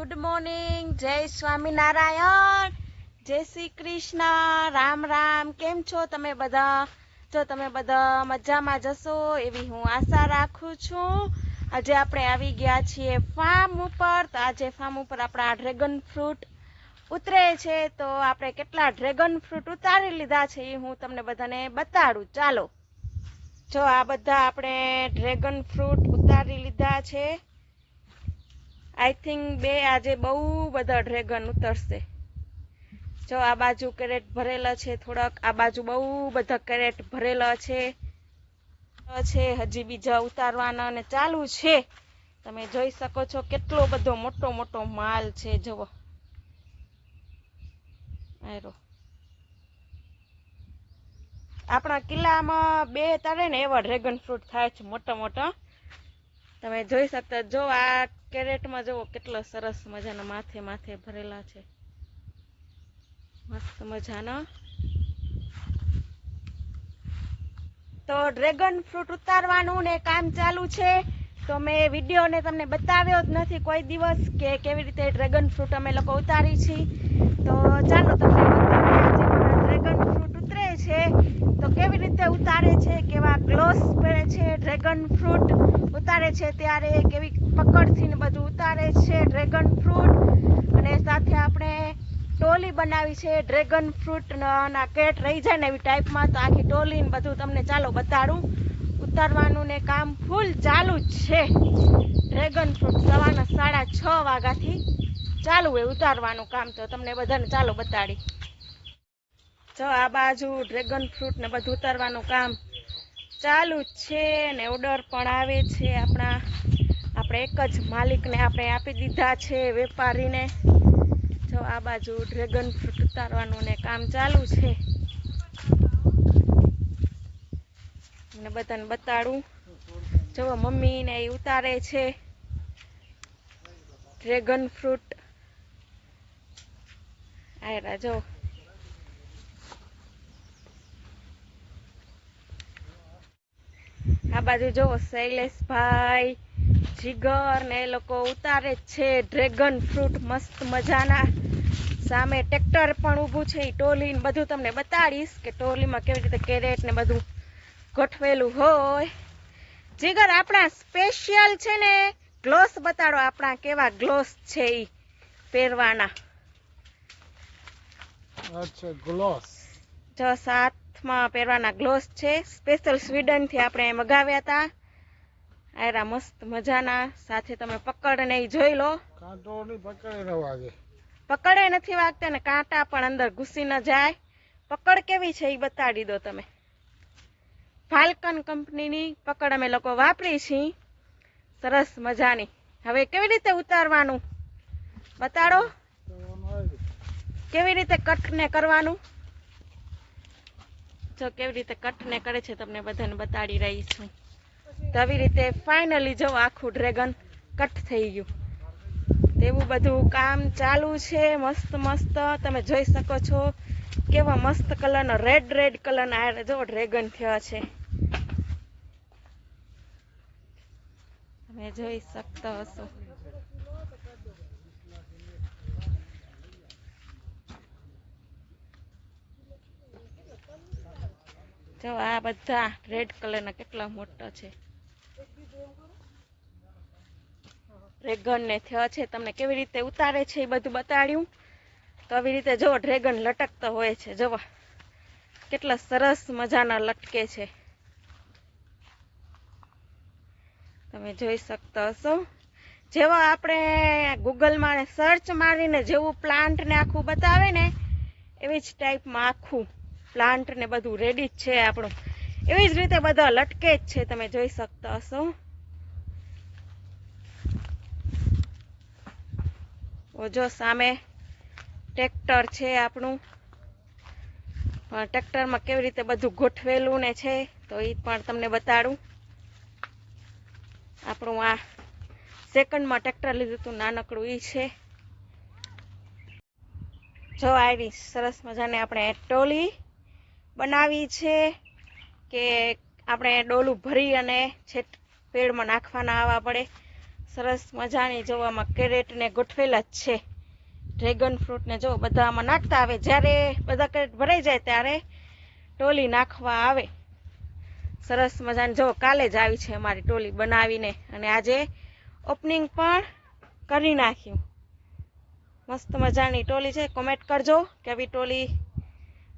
Good morning, જય સ્વામિનારાયણ, જય શ્રી કૃષ્ણ, રામ રામ. કેમ છો તમે બધા? જો તમે બધા મજામાં જશો એવી હું આશા રાખું છું. આજે આપણે આવી ગયા છીએ ફાર્મ ઉપર. તો આજે ફાર્મ ઉપર આપણા ડ્રેગન ફ્રૂટ ઉતરે છે. તો આપણે કેટલા ડ્રેગન ફ્રૂટ ઉતારી લીધા છે એ હું તમને બધાને બતાડું. ચાલો, જો આ બધા આપણે ડ્રેગન ફ્રૂટ ઉતારી લીધા છે. આઈ થિંક આજે બહુ બધા ડ્રેગન ઉતરશે. જો આ બાજુ કેરેટ ભરેલા છે, થોડાક આ બાજુ બહુ બધા કેરેટ ભરેલા છે. હજી બીજા ઉતારવાના અને ચાલુ છે. તમે જોઈ શકો છો કેટલો બધો મોટો મોટો માલ છે. જુઓ, આપણા કિલ્લામાં 2 તરે ને એવા ડ્રેગન ફ્રૂટ થાય છે મોટા મોટા. તમે જોઈ શકતા. જો આ કેરેટમાં જુઓ કેટલો સરસ મજાના માથે માથે ભરેલા છે, મસ્ત મજાના. તો ડ્રેગન ફ્રૂટ ઉતારવાનું ને કામ ચાલુ છે. તો મેં વિડીયોને તમને બતાવ્યો જ નથી કોઈ દિવસ કે કેવી રીતે ડ્રેગન ફ્રૂટ અમે લોકો ઉતારી છીએ. તો ચાલો તમને ડ્રેગન ફ્રૂટ ઉતરે છે તો કેવી રીતે ઉતારે છે, કેવા ગ્લોવ્સ પહેરે છે, ડ્રેગન ફ્રૂટ ઉતારે છે ત્યારે કેવી પકડથી ને બધું ઉતારે છે ડ્રેગન ફ્રૂટ. અને સાથે આપણે ટોલી બનાવી છે ડ્રેગન ફ્રૂટ ના કેટ રહી જાય ને એવી ટાઈપમાં. તો આખી ટોલી ને બધું તમને ચાલો બતાડું. ઉતારવાનું ને કામ ફૂલ ચાલુ જ છે. ડ્રેગન ફ્રૂટ સવારના 6:30 વાગ્યાથી ચાલુ હોય ઉતારવાનું કામ. તો તમને બધાને ચાલો બતાડી. જો આ બાજુ ડ્રેગન ફ્રૂટ ને બધું ઉતારવાનું કામ ચાલુ જ છે ને ઓર્ડર પણ આવે છે. આપણે એક જ માલિકને આપણે આપી દીધા છે, વેપારીને. જો આ બાજુ ડ્રેગન ફ્રૂટ ઉતારવાનું ને કામ ચાલુ છે. મને બધાને બતાડું. જો મમ્મી ને એ ઉતારે છે ડ્રેગન ફ્રૂટ. આયરા જો આ બાજુ જો શૈલેષભાઈ, જીગર ને એ લોકો ઉતારે છે ડ્રેગન ફ્રૂટ મસ્ત મજાના. સામે ટ્રેક્ટર પણ ઊભું છે. એ ટોલી ને બધું તમને બતાડીશ કે ટોલીમાં કેવી રીતે કેરેટ ને બધું ગોઠવેલું હોય. જીગર, આપણા સ્પેશિયલ છે ને ગ્લોવ્સ બતાડો. આપણા કેવા ગ્લોવ્સ છે ઈ પહેરવાના. અચ્છા, ગ્લોવ્સ. જો સાથમાં પહેરવાના ગ્લોવ્સ છે. સ્પેશિયલ સ્વીડન થી આપણે મગાવ્યા હતા. આયરા મસ્ત મજાના. સાથે તમે પકડને ઈ જોઈ લો. કાંટો ની પકડે ન વાગે. પકડે નથી વાગતા ને કાંટા પણ અંદર ઘૂસી ન જાય. પકડ કેવી છે એ બતાડી દો તમે. ફાલ્કન કંપનીની પકડ અમે લોકો વાપરી છીએ, સરસ મજાની. હવે કેવી રીતે ઉતારવાનું બતાડો. કેવી રીતે કટ ને કરવાનું. જો કેવી રીતે કટ ને કરે છે તમને બધાને બતાડી રહી છું. તો આવી રીતે ફાઇનલી જો આખું ડ્રેગન કટ થઈ ગયું. તેવું બધું કામ ચાલુ છે. મસ્ત મસ્ત તમે જોઈ શકો છો કેવા મસ્ત કલરનો રેડ કલરના જો ડ્રેગન થયા છે. તમે જોઈ શકતા હશો. જો આ બધા રેડ કલરના કેટલા મોટા છે ડ્રેગન ને થયા છે. તમને કેવી રીતે ઉતારે છે એ બધું બતાડ્યું. તો આવી રીતે જો ડ્રેગન લટકતો હોય છે. જુઓ કેટલા સરસ મજાના લટકે છે. તમે જોઈ શકતા હશો. જેવા આપણે ગૂગલમાં સર્ચ મારીને જેવું પ્લાન્ટ ને આખું બતાવે ને એવી જ ટાઈપમાં આખું પ્લાન્ટ ને બધું રેડી જ છે આપણું. એવી જ રીતે બધા લટકે જ છે. તમે જોઈ શકતા હશો. જો સામે ટ્રેક્ટર છે આપણું. ટ્રેક્ટરમાં કેવી રીતે બધું ગોઠવેલું ને છે તો એ પણ તમને બતાડું. આપણું આ સેકન્ડમાં ટ્રેક્ટર લીધું હતું નાનકડું ઈ છે. જો આવી સરસ મજાને આપણે ટોલી બનાવી છે કે આપણે ડોલું ભરી અને છેક પેડમાં નાખવાના આવવા પડે. સરસ મજાની જો આમાં કેરેટ ને ગોઠવેલા જ છે. ડ્રેગન ફ્રૂટ ને જો બધા આમાં નાખતા આવે. જ્યારે બધા કેરેટ ભરાઈ જાય ત્યારે ટોલી નાખવા આવે. સરસ મજાની જો કાલે જ આવી છે અમારી ટોલી બનાવીને, અને આજે ઓપનિંગ પણ કરી નાખ્યું. મસ્ત મજાની ટોલી છે. કોમેન્ટ કરજો કે આવી ટોલી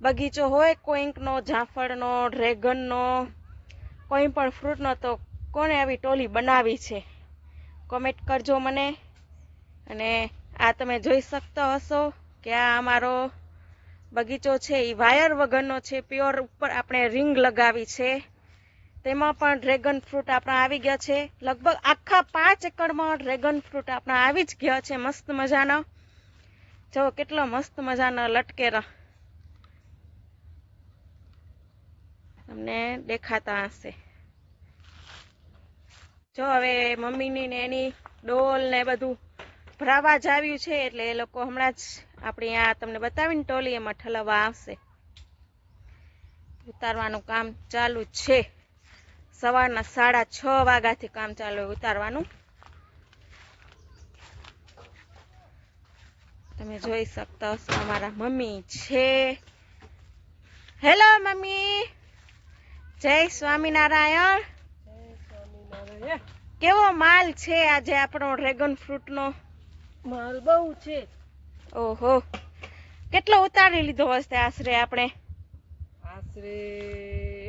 બગીચો હોય કોઈકનો, જાફળનો, ડ્રેગનનો, કોઈ પણ ફ્રૂટનો, તો કોણે આવી ટોલી બનાવી છે કોમેન્ટ કરજો મને. અને આ તમે જોઈ શકતા હશો કે આ અમારો બગીચો છે એ વાયર વગરનો છે, પ્યોર. ઉપર આપણે રિંગ લગાવી છે, તેમાં પણ ડ્રેગન ફ્રૂટ આપણા આવી ગયા છે. લગભગ આખા 5 એકડમાં ડ્રેગન ફ્રૂટ આપણા આવી જ ગયા છે. મસ્ત મજાનો જો કેટલો મસ્ત મજાનો લટકેરા તમને દેખાતા હશે. જો હવે મમ્મીની ને એની ડોલ ને બધું ભરાવા જ આવ્યું છે, એટલે એ લોકો હમણાં જ આપણી આ તમને બતાવીને ટોલી એમાં ઠલવવા આવશે. ઉતારવાનું કામ ચાલુ છે. સવારના 6:30 વાગ્યાથી કામ ચાલુ ઉતારવાનું. તમે જોઈ શકતા હશો અમારા મમ્મી છે. હેલો મમ્મી, જય સ્વામિનારાયણ. કેવો માલ છે આજે આપણો ડ્રેગન ફ્રૂટનો? માલ બહુ છે. ઓહો, કેટલો ઉતારી લીધો હશે આશરે આપણે? આશરે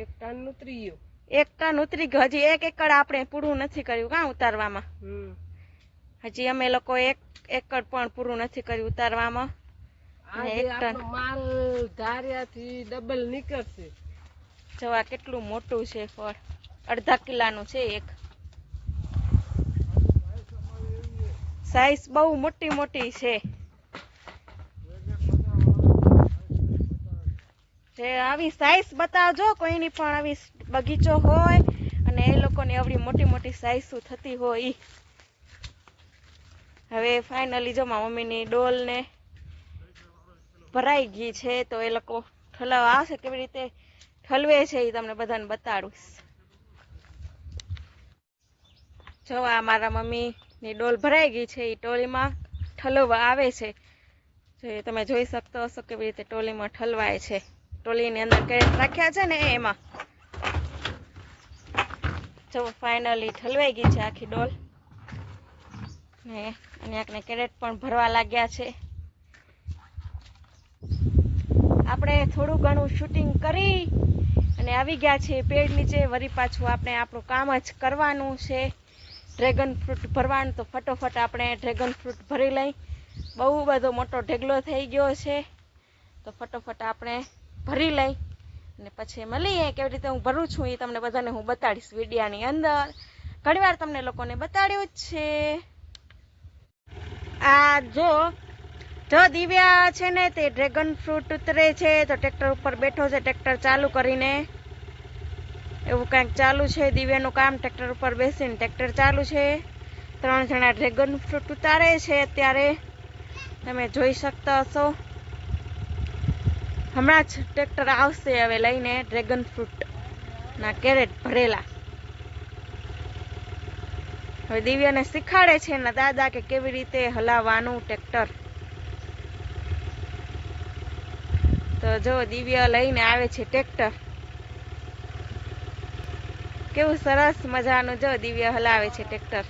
1 ટન ઉતરી ગયો. 1 ટન ઉતરી ગયો. હજી 1 એકડ આપણે પૂરું નથી કર્યું કાં ઉતારવામાં? હજી અમે લોકો 1 એકડ પણ પૂરું નથી કર્યું ઉતારવામાં. અને 1 ટન માલ ધાર્યાથી ડબલ નીકળશે. જવા કેટલું મોટું છે ફળ. 1/2 કિલાનું છે એક. સાઈઝ બહુ મોટી મોટી છે. જે આવી સાઈઝ બતાવજો, કોઈની પણ આવી બગીચો હોય અને એ લોકોને આવડી મોટી મોટી સાઈઝ થતી હોય. હવે ફાઇનલી જો મારા મમ્મીની ડોલ ને ભરાઈ ગઈ છે, તો એ લોકો ઠલવવા આવશે. કેવી રીતે ઠલવે છે એ તમને બધાને બતાડીશ. જો આ મારા મમ્મીની ડોલ ભરાઈ ગઈ છે, એ ટોલીમાં ઠલવવા આવે છે. જો તમે જોઈ શકતો હશો કેવી રીતે ટોલીમાં ઠલવાય છે. ટોલીની અંદર કેરેટ રાખ્યા છે ને એમાં જો ફાઇનલી ઠલવાઈ ગઈ છે આખી ડોલ ને. અને આને કેરેટ પણ ભરવા લાગ્યા છે. આપણે થોડું ઘણું શૂટિંગ કરી અને આવી ગયા છે પેડ નીચે. વળી પાછું આપણે આપણું કામ જ કરવાનું છે, ડ્રેગન ફ્રૂટ ભરવાનું. તો ફટોફટ આપણે ડ્રેગન ફ્રૂટ ભરી લઈ. બહુ બધો મોટો ઢેગલો થઈ ગયો છે, તો ફટોફટ આપણે ભરી લઈ અને પછી મળીએ. કેવી રીતે હું ભરું છું એ તમને બધાને હું બતાડીશ વિડીયાની અંદર. ઘણીવાર તમને લોકોને બતાડ્યું જ છે. આ જો દિવ્યા છે ને તે ડ્રેગન ફ્રૂટ ઉતરે છે, તો ટ્રેક્ટર ઉપર બેઠો છે. ટ્રેક્ટર ચાલુ કરીને એવું કંઈક ચાલુ છે દિવ્યાનું કામ. ટ્રેક્ટર ઉપર બેસીને ટ્રેક્ટર ચાલુ છે. 3 જણા ડ્રેગન ફ્રૂટ ઉતારે છે અત્યારે. તમે જોઈ શકતા હશો. હમણાં જ ટ્રેક્ટર આવશે હવે લઈને ડ્રેગન ફ્રૂટના કેરેટ ભરેલા. હવે દિવ્યાને શીખાડે છે એના દાદા કે કેવી રીતે હલાવવાનું ટ્રેક્ટર. તો જો દિવ્યા લઈને આવે છે ટ્રેક્ટર. કેવું સરસ મજાનું જો દિવ્યા હલાવે છે ટ્રેક્ટર.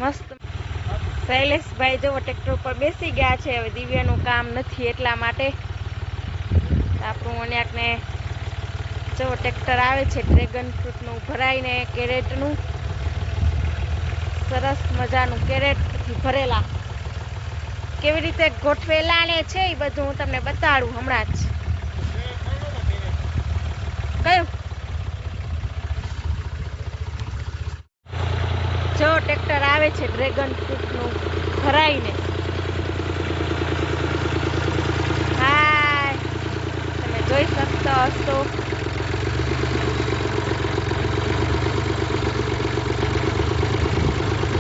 મસ્ત. શૈલેષભાઈ જો ટ્રેક્ટર ઉપર બેસી ગયા છે. હવે દિવ્યાનું કામ નથી એટલા માટે આપણું અન્યાકને જો ટ્રેક્ટર આવે છે ડ્રેગન ફ્રૂટનું ભરાઈને કેરેટનું. સરસ મજાનું કેરેટથી ભરેલા કેવી રીતે ગોઠવેલા ને છે એ બધું હું તમને બતાડું હમણાં જ. કયું? જો ટ્રેક્ટર આવે છે ડ્રેગન ફ્રૂટનું ભરાઈને. હાય, તમે જોઈ શકતા હશો.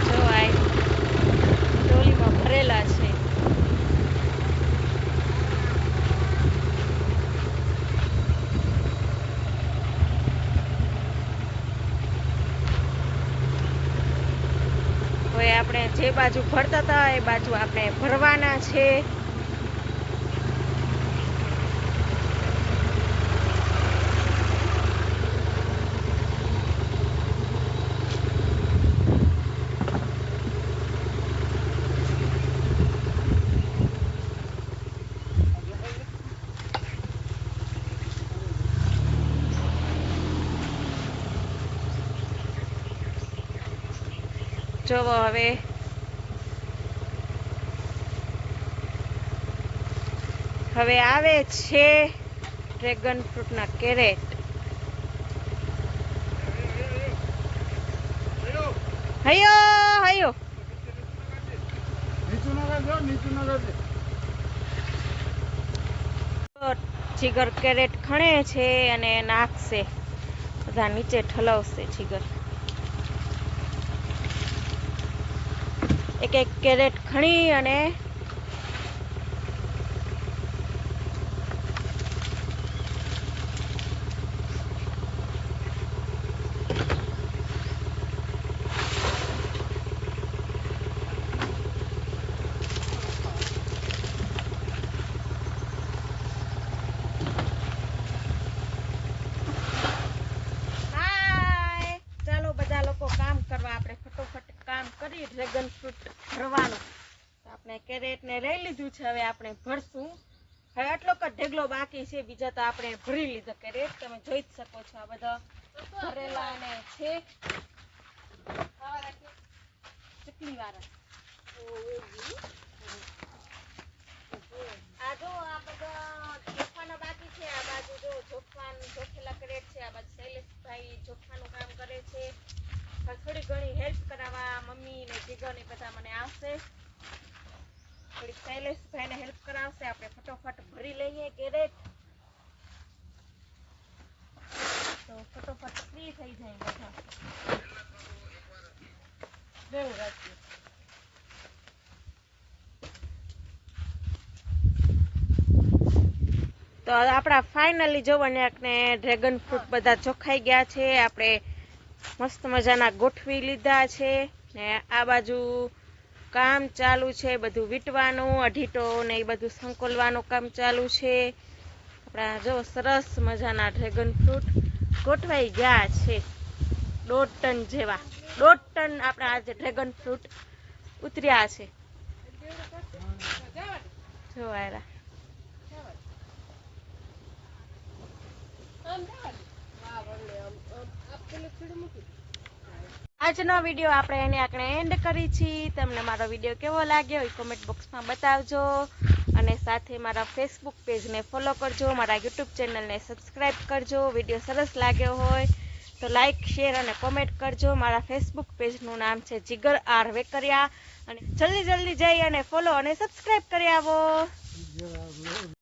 જો આ ટોલીમાં ભરેલા છે. જે બાજુ ભરતા હતા એ બાજુ આપણે ભરવાના છે. જોવો હવે આવે છે ડ્રેગન ફ્રૂટના કેરેટ. હયો હયો નીચું નગર નીચું નગર. જીગર કેરેટ ખણે છે અને નાખશે, બધા નીચે ઠલવશે. જીગર એક એક કેરેટ ખણી અને કરી ડ્રેગન ફ્રૂટ ભરવાનું. આપણે કેરેટ ને લઈ લીધું છે, હવે આપણે ભરશું. હવે આટલો જ ઢેગલો બાકી છે, બીજા તો આપણે ભરી લીધો કેરેટ. તમે જોઈ જ શકો છો આ બધા ભરેલા અને છે ચકલી વાળા. આ જો આ બધા જોખવાના બાકી છે. આ બાજુ જો જોખેલા કેરેટ છે. આ બાજુ શૈલેષભાઈ જોખવાનું કામ કરે છે. થોડી ઘણી હેલ્પ કરાવવા મમ્મી ને જીગર ને બધા મને આવશે. થોડીક શૈલેષભાઈ ને હેલ્પ કરાવશે. આપણે ફટોફટ ભરી લઈએ કેરેટ, તો ફટોફટ ફ્રી થઈ જાય બધા. બેવું રાખીએ. તો આપણા ફાઇનલી જોવાને ડ્રેગન ફ્રૂટ બધા ચોખાઈ ગયા છે. આપણે મસ્ત મજાના ગોઠવી લીધા છે ને આ બાજુ કામ ચાલુ છે, બધું વીટવાનું, અઢીટો ને એ બધું સંકોલવાનું કામ ચાલુ છે. આપણા જો સરસ મજાના ડ્રેગન ફ્રૂટ ગોઠવાઈ ગયા છે. 1.5 ટન જેવા 1.5 ટન આપણા આજે ડ્રેગન ફ્રૂટ ઉતર્યા છે. જો આયરા આજનો વિડીયો આપણે એન્ડ કરી છીએ. તમને મારો વિડીયો કેવો લાગ્યો એ કોમેન્ટ બોક્સમાં બતાવજો અને સાથે મારા ફેસબુક પેજને ફોલો કરજો, મારા યુટ્યુબ ચેનલને સબસ્ક્રાઈબ કરજો. વિડીયો સરસ લાગ્યો હોય તો લાઈક, શેર અને કોમેન્ટ કરજો. મારા ફેસબુક પેજનું નામ છે જીગર આર વેકરિયા અને જલ્દી જઈ અને ફોલો અને સબસ્ક્રાઈબ કરી આવો.